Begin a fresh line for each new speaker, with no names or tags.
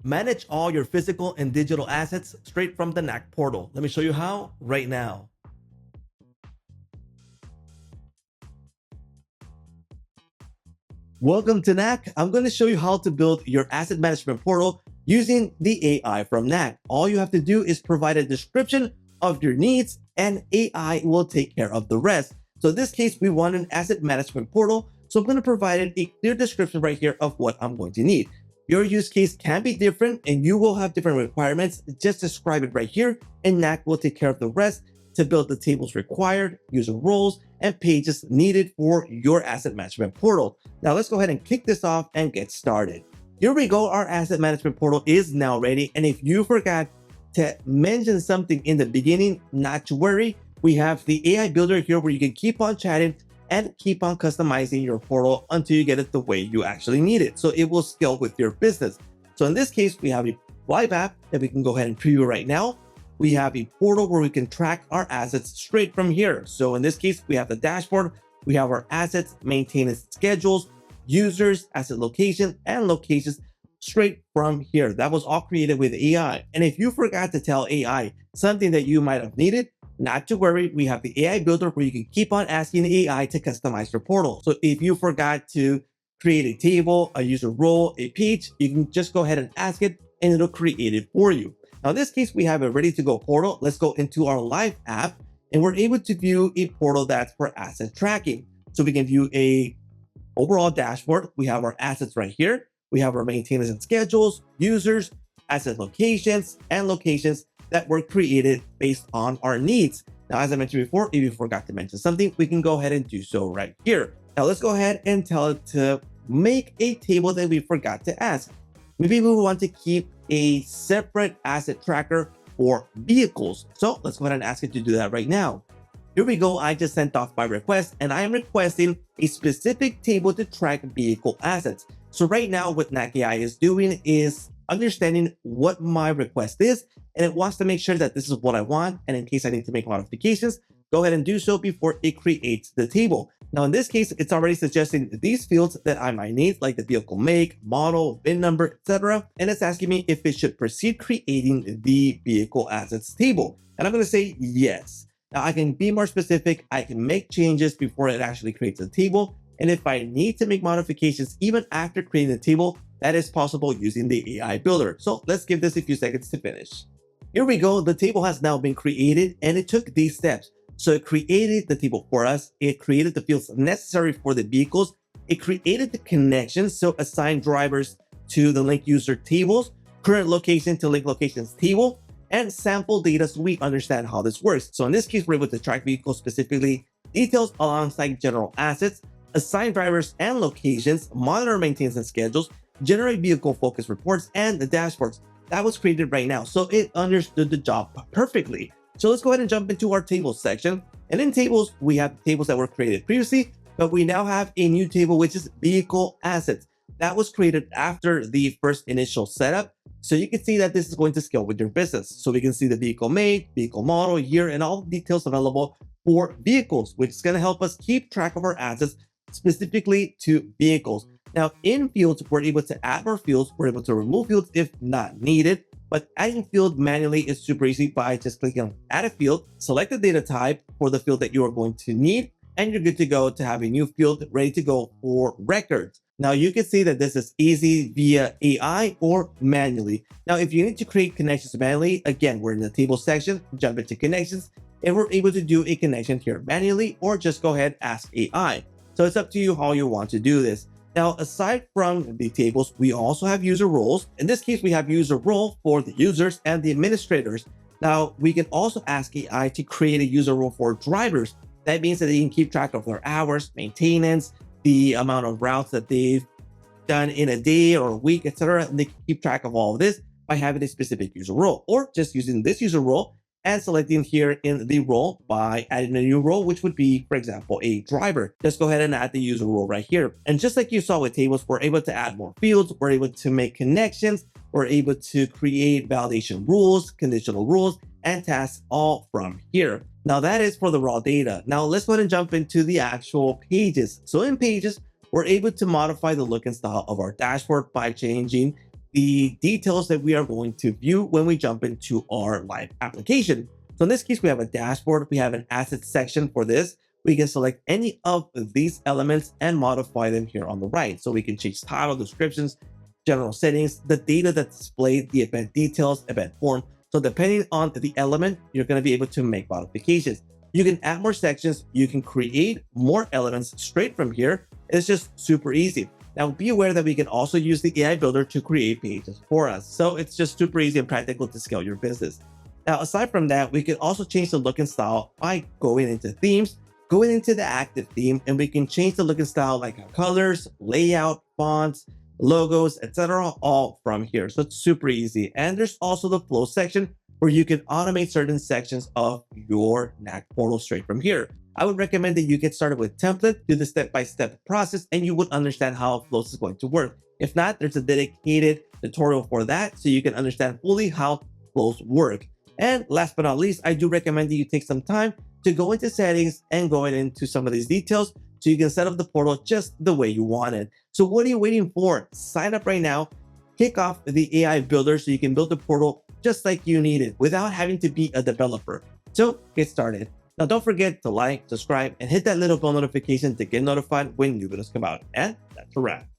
Manage all your physical and digital assets straight from the Knack portal. Let me show you how right now. Welcome to Knack. I'm going to show you how to build your asset management portal using the AI from Knack. All you have to do is provide a description of your needs and AI will take care of the rest. So in this case, we want an asset management portal. So I'm going to provide a clear description right here of what I'm going to need. Your use case can be different and you will have different requirements. Just describe it right here and Knack will take care of the rest to build the tables required, user roles, and pages needed for your asset management portal. Now let's go ahead and kick this off and get started. Here we go, our asset management portal is now ready. And if you forgot to mention something in the beginning, not to worry, we have the AI builder here where you can keep on chatting and keep on customizing your portal until you get it the way you actually need it. So it will scale with your business. So in this case, we have a live app that we can go ahead and preview right now. We have a portal where we can track our assets straight from here. So in this case, we have the dashboard, we have our assets, maintenance schedules, users, asset location, and locations straight from here. That was all created with AI. And if you forgot to tell AI something that you might have needed, not to worry, we have the AI builder where you can keep on asking the AI to customize your portal. So if you forgot to create a table, a user role, a page, you can just go ahead and ask it and it'll create it for you. Now in this case, we have a ready to go portal. Let's go into our live app and we're able to view a portal that's for asset tracking. So we can view a overall dashboard. We have our assets right here. We have our maintenance and schedules, users, asset locations, and locations that were created based on our needs. Now, as I mentioned before, if you forgot to mention something, we can go ahead and do so right here. Now let's go ahead and tell it to make a table that we forgot to ask. Maybe we want to keep a separate asset tracker for vehicles. So let's go ahead and ask it to do that right now. Here we go. I just sent off my request and I am requesting a specific table to track vehicle assets. So right now what Knack AI is doing is understanding what my request is, and it wants to make sure that this is what I want. And in case I need to make modifications, go ahead and do so before it creates the table. Now, in this case, it's already suggesting these fields that I might need, like the vehicle make, model, VIN number, etc. And it's asking me if it should proceed creating the vehicle assets table. And I'm going to say yes. Now I can be more specific. I can make changes before it actually creates a table. And if I need to make modifications even after creating the table, that is possible using the AI builder. So let's give this a few seconds to finish. Here we go. The table has now been created and it took these steps. So it created the table for us. It created the fields necessary for the vehicles. It created the connections. So assign drivers to the link user tables, current location to link locations table, and sample data so we understand how this works. So in this case, we're able to track vehicles specifically, details alongside general assets, assign drivers and locations, monitor maintenance and schedules, generate vehicle focus reports, and the dashboards. That was created right now. So it understood the job perfectly. So let's go ahead and jump into our tables section. And in tables, we have tables that were created previously, but we now have a new table, which is vehicle assets. That was created after the first initial setup. So you can see that this is going to scale with your business. So we can see the vehicle make, vehicle model, year, and all the details available for vehicles, which is going to help us keep track of our assets specifically to vehicles. Now in fields, we're able to add more fields. We're able to remove fields if not needed, but adding field manually is super easy by just clicking on add a field, select the data type for the field that you are going to need, and you're good to go to have a new field ready to go for records. Now you can see that this is easy via AI or manually. Now, if you need to create connections manually, again, we're in the table section, jump into connections, and we're able to do a connection here manually, or just go ahead, ask AI. So it's up to you how you want to do this. Now, aside from the tables, we also have user roles. In this case, we have user role for the users and the administrators. Now, we can also ask AI to create a user role for drivers. That means that they can keep track of their hours, maintenance, the amount of routes that they've done in a day or a week, etc. And they can keep track of all of this by having a specific user role, or just using this user role and selecting here in the role by adding a new role, which would be, for example, a driver. Just go ahead and add the user role right here. And just like you saw with tables, we're able to add more fields. We're able to make connections. We're able to create validation rules, conditional rules, and tasks all from here. Now that is for the raw data. Now let's go ahead and jump into the actual pages. So in pages, we're able to modify the look and style of our dashboard by changing the details that we are going to view when we jump into our live application. So in this case, we have a dashboard, we have an asset section for this. We can select any of these elements and modify them here on the right. So we can change title, descriptions, general settings, the data that's displayed, the event details, event form. So depending on the element, you're going to be able to make modifications. You can add more sections. You can create more elements straight from here. It's just super easy. Now, be aware that we can also use the AI builder to create pages for us. So it's just super easy and practical to scale your business. Now, aside from that, we can also change the look and style by going into themes, going into the active theme, and we can change the look and style like our colors, layout, fonts, logos, etc. all from here. So it's super easy. And there's also the flow section where you can automate certain sections of your Knack portal straight from here. I would recommend that you get started with template, do the step-by-step process, and you would understand how flows is going to work. If not, there's a dedicated tutorial for that so you can understand fully how flows work. And last but not least, I do recommend that you take some time to go into settings and go into some of these details so you can set up the portal just the way you want it. So what are you waiting for? Sign up right now, kick off the AI builder so you can build the portal just like you need it without having to be a developer. So get started. Now, don't forget to like, subscribe, and hit that little bell notification to get notified when new videos come out. And that's a wrap.